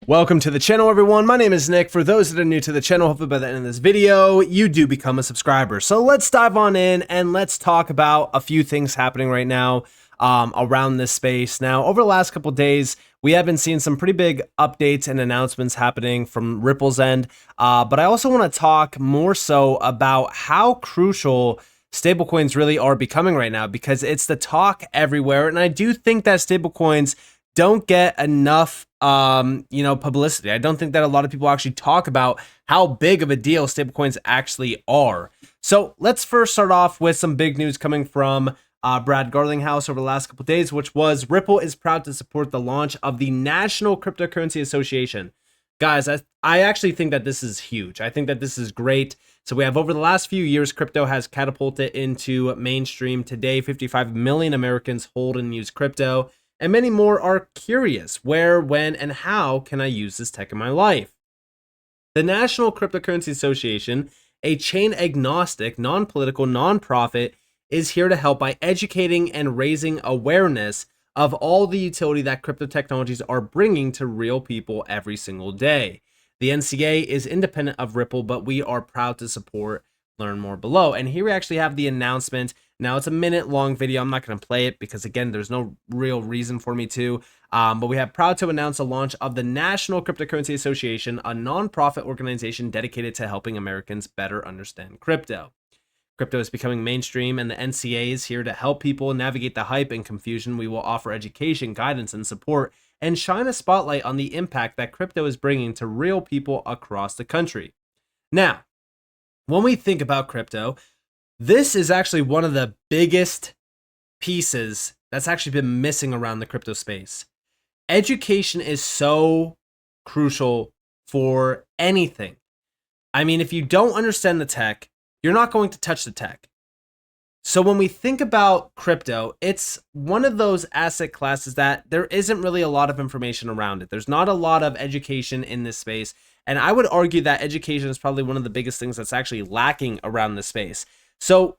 Welcome to the channel, everyone. My name is Nick. For those that are new to the channel, hopefully by the end of this video, you do become a subscriber. So let's dive on in and let's talk about a few things happening right now around this space. Now, over the last couple of days, we have been seeing some pretty big updates and announcements happening from Ripple's end. But I also want to talk more so about how crucial stablecoins really are becoming right now, because it's the talk everywhere. And I do think that stablecoins don't get enough publicity. I don't think that a lot of people actually talk about how big of a deal stablecoins actually are. So let's first start off with some big news coming from Brad Garlinghouse over the last couple of days, which was Ripple is proud to support the launch of the National Cryptocurrency Association. Guys, I actually think that this is huge. I think that this is great. So we have, over the last few years, crypto has catapulted into mainstream. Today, 55 million Americans hold and use crypto, and many more are curious, where, when, and how can I use this tech in my life? The National Cryptocurrency Association, a chain-agnostic, non-political nonprofit, is here to help by educating and raising awareness of all the utility that crypto technologies are bringing to real people every single day. The NCA is independent of Ripple, but we are proud to support. Learn more below. And here we actually have the announcement. Now, it's a minute-long video. I'm not going to play it because, again, there's no real reason for me to. But we have proud to announce the launch of the National Cryptocurrency Association, a nonprofit organization dedicated to helping Americans better understand crypto. Crypto is becoming mainstream, and the NCA is here to help people navigate the hype and confusion. We will offer education, guidance, and support, and shine a spotlight on the impact that crypto is bringing to real people across the country. Now, when we think about crypto, this is actually one of the biggest pieces that's actually been missing around the crypto space. Education is so crucial for anything. I mean, if you don't understand the tech, you're not going to touch the tech. So when we think about crypto, it's one of those asset classes that there isn't really a lot of information around it. There's not a lot of education in this space. And I would argue that education is probably one of the biggest things that's actually lacking around this space. So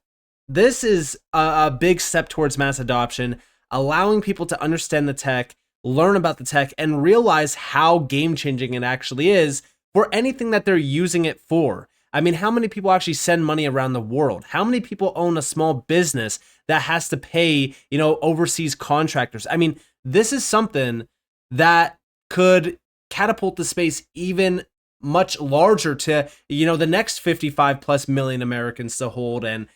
this is a big step towards mass adoption, allowing people to understand the tech, learn about the tech, and realize how game-changing it actually is for anything that they're using it for. I mean, how many people actually send money around the world? How many people own a small business that has to pay, overseas contractors? I mean, this is something that could catapult the space even much larger to, the next 55 plus million Americans to hold and,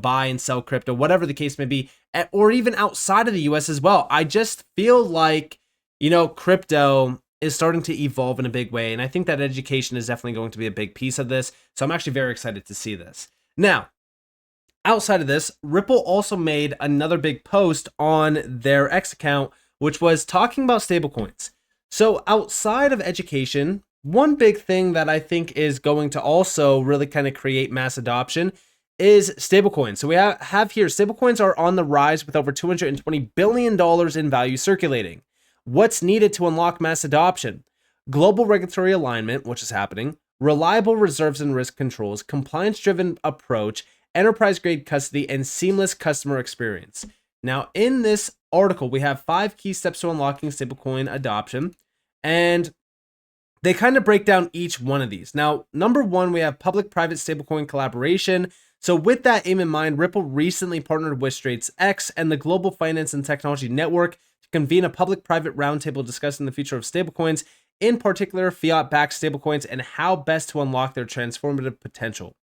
buy and sell crypto, whatever the case may be, or even outside of the US as well. I just feel like, crypto is starting to evolve in a big way. And I think that education is definitely going to be a big piece of this. So I'm actually very excited to see this. Now, outside of this, Ripple also made another big post on their X account, which was talking about stablecoins. So outside of education, one big thing that I think is going to also really kind of create mass adoption is stablecoins. So we have here, stablecoins are on the rise with over $220 billion in value circulating. What's needed to unlock mass adoption? Global regulatory alignment, which is happening, reliable reserves and risk controls, compliance-driven approach, enterprise-grade custody, and seamless customer experience. Now, in this article, we have 5 key steps to unlocking stablecoin adoption, and they kind of break down each one of these. Now, number 1, we have public-private stablecoin collaboration. So with that aim in mind, Ripple recently partnered with StraitsX and the Global Finance and Technology Network to convene a public-private roundtable discussing the future of stablecoins, in particular fiat-backed stablecoins, and how best to unlock their transformative potential.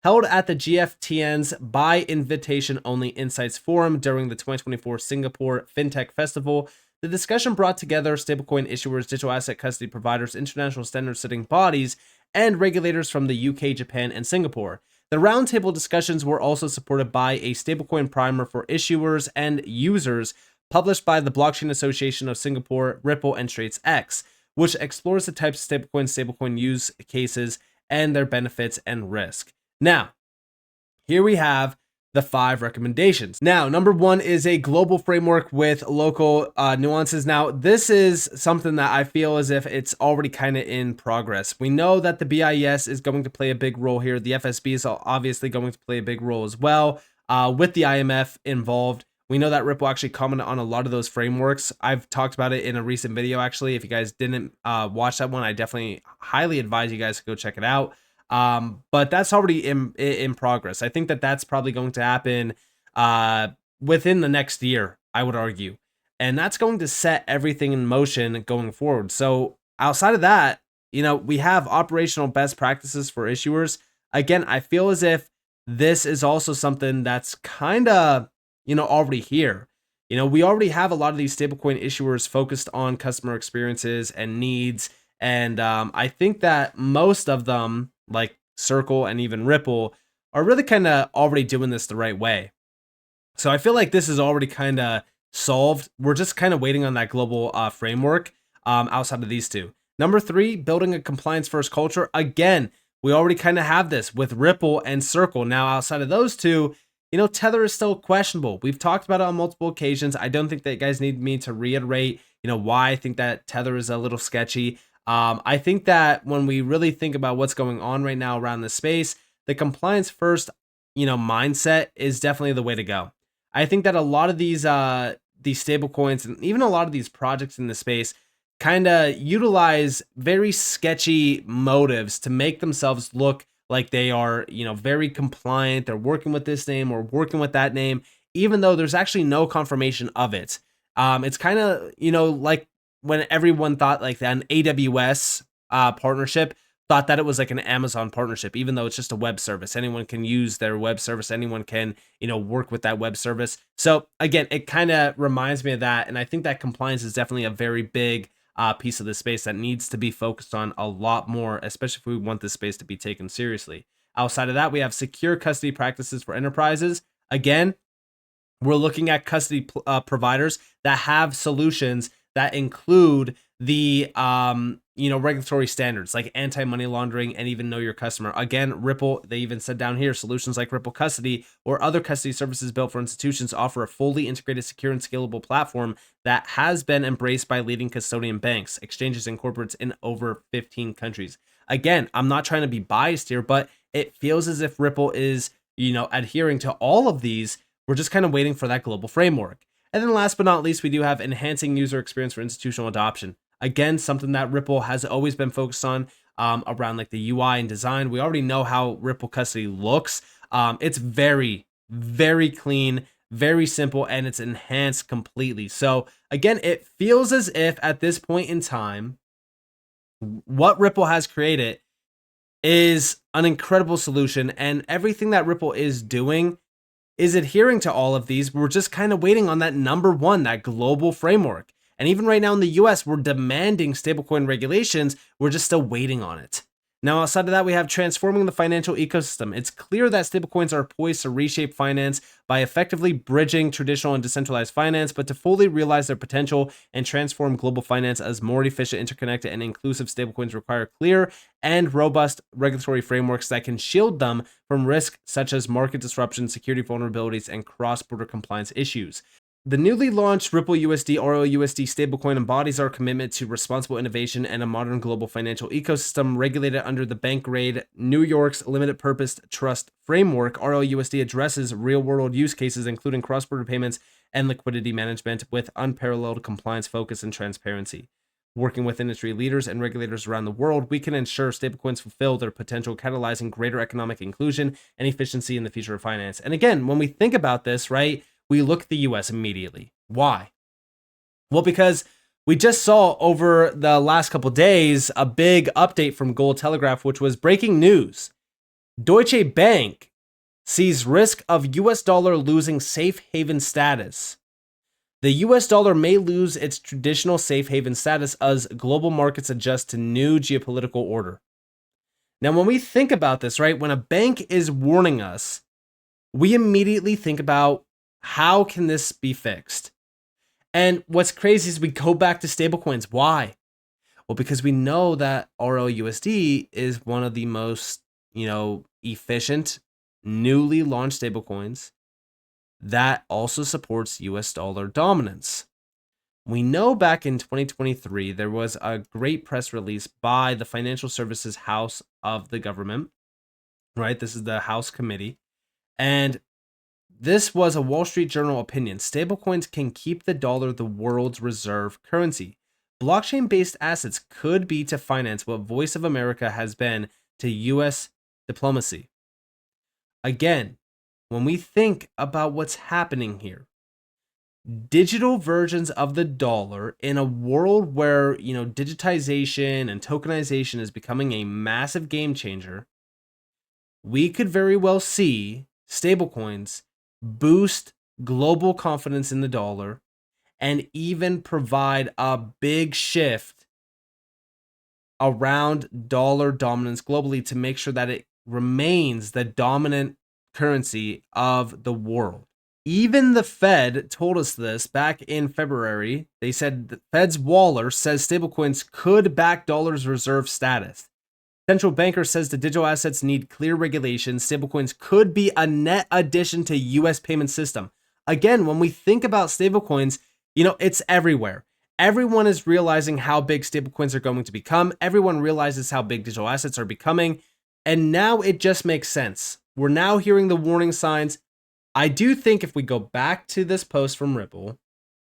Held at the GFTN's by invitation only Insights Forum during the 2024 Singapore FinTech Festival, the discussion brought together stablecoin issuers, digital asset custody providers, international standard-setting bodies, and regulators from the UK, Japan, and Singapore. The roundtable discussions were also supported by a stablecoin primer for issuers and users published by the Blockchain Association of Singapore, Ripple, and StraitsX, which explores the types of stablecoin use cases and their benefits and risk. Now, here we have the 5 recommendations. Now, number 1 is a global framework with local nuances. Now, this is something that I feel as if it's already kind of in progress. We know that the BIS is going to play a big role here. The FSB is obviously going to play a big role as well, with the IMF involved, We know that Ripple actually commented on a lot of those frameworks. I've talked about it in a recent video, actually. If you guys didn't watch that one, I definitely highly advise you guys to go check it out. But that's already in progress. I think that that's probably going to happen within the next year, I would argue. And that's going to set everything in motion going forward. So outside of that, we have operational best practices for issuers. Again, I feel as if this is also something that's kind of, already here. We already have a lot of these stablecoin issuers focused on customer experiences and needs. And I think that most of them, like Circle and even Ripple, are really kind of already doing this the right way. So I feel like this is already kind of solved. We're just kind of waiting on that global framework outside of these two. Number 3, building a compliance first culture. Again, we already kind of have this with Ripple and Circle. Now, outside of those two, Tether is still questionable. We've talked about it on multiple occasions. I don't think that you guys need me to reiterate, why I think that Tether is a little sketchy. I think that when we really think about what's going on right now around the space, the compliance first, mindset is definitely the way to go. I think that a lot of these stable coins and even a lot of these projects in the space kind of utilize very sketchy motives to make themselves look like they are, very compliant. They're working with this name or working with that name, even though there's actually no confirmation of it. It's kind of, like when everyone thought like an AWS partnership, thought that it was like an Amazon partnership, even though it's just a web service. Anyone can use their web service. Anyone can, work with that web service. So again, it kind of reminds me of that. And I think that compliance is definitely a very big piece of the space that needs to be focused on a lot more, especially if we want this space to be taken seriously. Outside of that, we have secure custody practices for enterprises. Again, we're looking at custody providers that have solutions that include the regulatory standards like anti-money laundering and even know your customer. Again, Ripple, they even said down here, solutions like Ripple Custody or other custody services built for institutions offer a fully integrated, secure, and scalable platform that has been embraced by leading custodian banks, exchanges, and corporates in over 15 countries. Again, I'm not trying to be biased here, but it feels as if Ripple is, adhering to all of these. We're just kind of waiting for that global framework. And then last but not least, we do have enhancing user experience for institutional adoption. Again, something that Ripple has always been focused on around like the UI and design. We already know how Ripple Custody looks. It's very, very clean, very simple, and it's enhanced completely. So again, it feels as if at this point in time, what Ripple has created is an incredible solution, and everything that Ripple is doing is adhering to all of these. We're just kind of waiting on that number 1, that global framework. And even right now in the US, we're demanding stablecoin regulations. We're just still waiting on it. Now, outside of that, we have transforming the financial ecosystem. It's clear that stablecoins are poised to reshape finance by effectively bridging traditional and decentralized finance, but to fully realize their potential and transform global finance as more efficient, interconnected, and inclusive, stablecoins require clear and robust regulatory frameworks that can shield them from risk such as market disruption, security vulnerabilities, and cross-border compliance issues. The newly launched Ripple USD RLUSD stablecoin embodies our commitment to responsible innovation and a modern global financial ecosystem regulated under the bank-grade New York's limited purpose trust framework. RLUSD addresses real-world use cases, including cross-border payments and liquidity management, with unparalleled compliance focus and transparency. Working with industry leaders and regulators around the world, we can ensure stablecoins fulfill their potential, catalyzing greater economic inclusion and efficiency in the future of finance. And again, when we think about this, right, we look at the US immediately. Why? Well, because we just saw over the last couple days a big update from Gold Telegraph, which was breaking news. Deutsche Bank sees risk of US dollar losing safe haven status. The US dollar may lose its traditional safe haven status as global markets adjust to new geopolitical order. Now, when we think about this, right, when a bank is warning us, we immediately think about how can this be fixed? And what's crazy is we go back to stablecoins. Why? Well, because we know that RLUSD is one of the most, efficient, newly launched stablecoins that also supports US dollar dominance. We know back in 2023, there was a great press release by the Financial Services House of the government, right? This is the House Committee. And This was a Wall Street Journal opinion. Stablecoins can keep the dollar the world's reserve currency. Blockchain-based assets could be to finance what Voice of America has been to U.S. diplomacy. Again, when we think about what's happening here, digital versions of the dollar in a world where, digitization and tokenization is becoming a massive game changer, we could very well see stablecoins boost global confidence in the dollar and even provide a big shift around dollar dominance globally to make sure that it remains the dominant currency of the world. Even the Fed told us this back in February. They said the Fed's Waller says stablecoins could back dollar's reserve status. Central banker says the digital assets need clear regulations. Stablecoins could be a net addition to U.S. payment system. Again, when we think about stablecoins, it's everywhere. Everyone is realizing how big stablecoins are going to become. Everyone realizes how big digital assets are becoming. And now it just makes sense. We're now hearing the warning signs. I do think if we go back to this post from Ripple,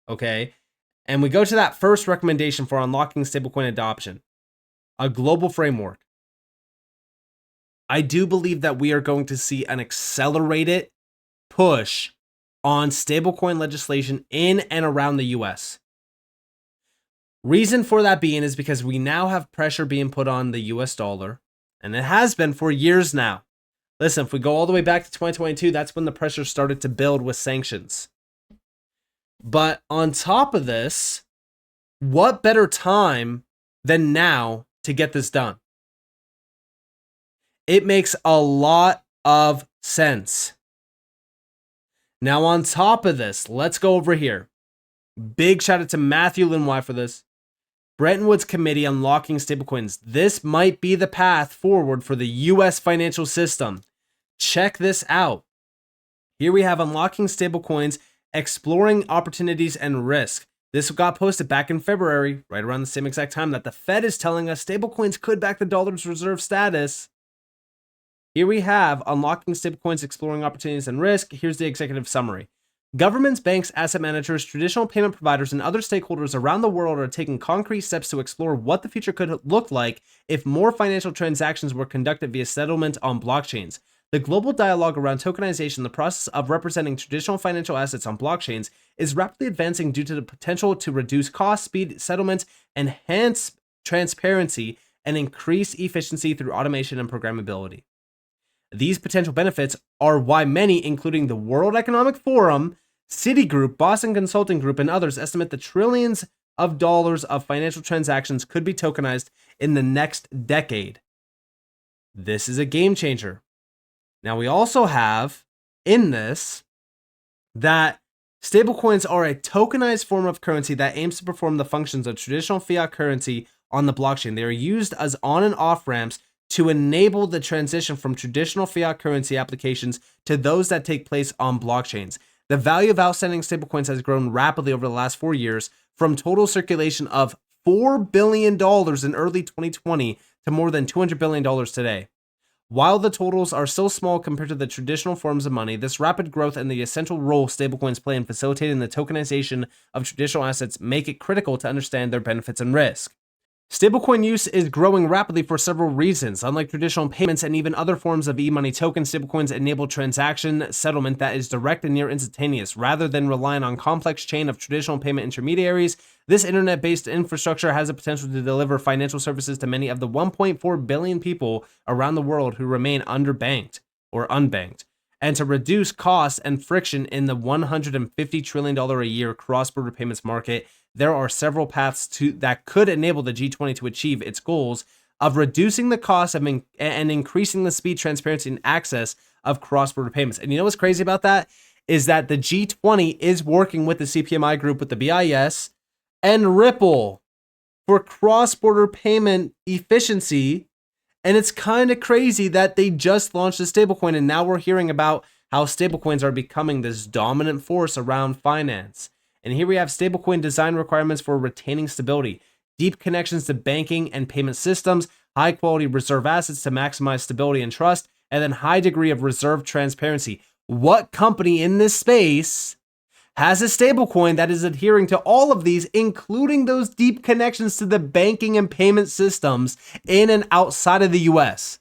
okay, and we go to that first recommendation for unlocking stablecoin adoption, a global framework, I do believe that we are going to see an accelerated push on stablecoin legislation in and around the US. Reason for that being is because we now have pressure being put on the US dollar, and it has been for years now. Listen, if we go all the way back to 2022, that's when the pressure started to build with sanctions. But on top of this, what better time than now to get this done? It makes a lot of sense. Now, on top of this, let's go over here. Big shout out to Matthew Linois for this. Bretton Woods Committee Unlocking Stablecoins. This might be the path forward for the U.S. financial system. Check this out. Here we have Unlocking Stablecoins, Exploring Opportunities and Risk. This got posted back in February, right around the same exact time that the Fed is telling us stablecoins could back the dollar's reserve status. Here we have Unlocking Stablecoins, Exploring Opportunities and Risk. Here's the executive summary. Governments, banks, asset managers, traditional payment providers, and other stakeholders around the world are taking concrete steps to explore what the future could look like if more financial transactions were conducted via settlement on blockchains. The global dialogue around tokenization, the process of representing traditional financial assets on blockchains, is rapidly advancing due to the potential to reduce cost, speed, settlement, enhance transparency, and increase efficiency through automation and programmability. These potential benefits are why many, including the World Economic Forum, Citigroup, Boston Consulting Group, and others, estimate the trillions of dollars of financial transactions could be tokenized in the next decade. This is a game changer. Now, we also have in this that stablecoins are a tokenized form of currency that aims to perform the functions of traditional fiat currency on the blockchain. They are used as on and off ramps to enable the transition from traditional fiat currency applications to those that take place on blockchains. The value of outstanding stablecoins has grown rapidly over the last 4 years, from total circulation of $4 billion in early 2020 to more than $200 billion today. While the totals are still small compared to the traditional forms of money, this rapid growth and the essential role stablecoins play in facilitating the tokenization of traditional assets make it critical to understand their benefits and risk. Stablecoin use is growing rapidly for several reasons. Unlike traditional payments and even other forms of e-money tokens, stablecoins enable transaction settlement that is direct and near instantaneous. Rather than relying on complex chain of traditional payment intermediaries, this internet-based infrastructure has the potential to deliver financial services to many of the 1.4 billion people around the world who remain underbanked or unbanked, and to reduce costs and friction in the $150 trillion a year cross-border payments market. There are several paths that could enable the G20 to achieve its goals of reducing the cost of and increasing the speed, transparency, and access of cross-border payments. And you know what's crazy about that is that the G20 is working with the CPMI group, with the BIS, and Ripple for cross-border payment efficiency. And it's kind of crazy that they just launched a stablecoin, and now we're hearing about how stablecoins are becoming this dominant force around finance. And here we have stablecoin design requirements for retaining stability, deep connections to banking and payment systems, high quality reserve assets to maximize stability and trust, and then high degree of reserve transparency. What company in this space has a stablecoin that is adhering to all of these, including those deep connections to the banking and payment systems in and outside of the US?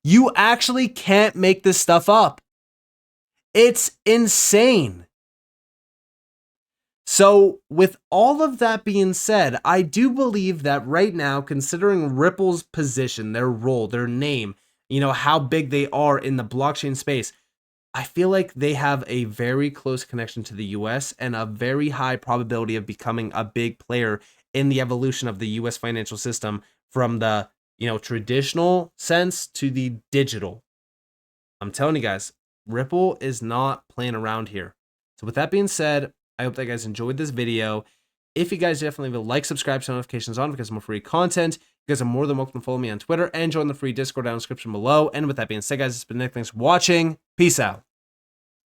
You actually can't make this stuff up. It's insane. So with all of that being said, I do believe that right now, considering Ripple's position, their role, their name, how big they are in the blockchain space, I feel like they have a very close connection to the US and a very high probability of becoming a big player in the evolution of the US financial system from the, traditional sense to the digital. I'm telling you guys, Ripple is not playing around here. So with that being said, I hope that you guys enjoyed this video. If you guys definitely leave a like, subscribe, turn notifications on because more free content. You guys are more than welcome to follow me on Twitter and join the free Discord down in the description below. And with that being said, guys, it's been Nick. Thanks for watching. Peace out.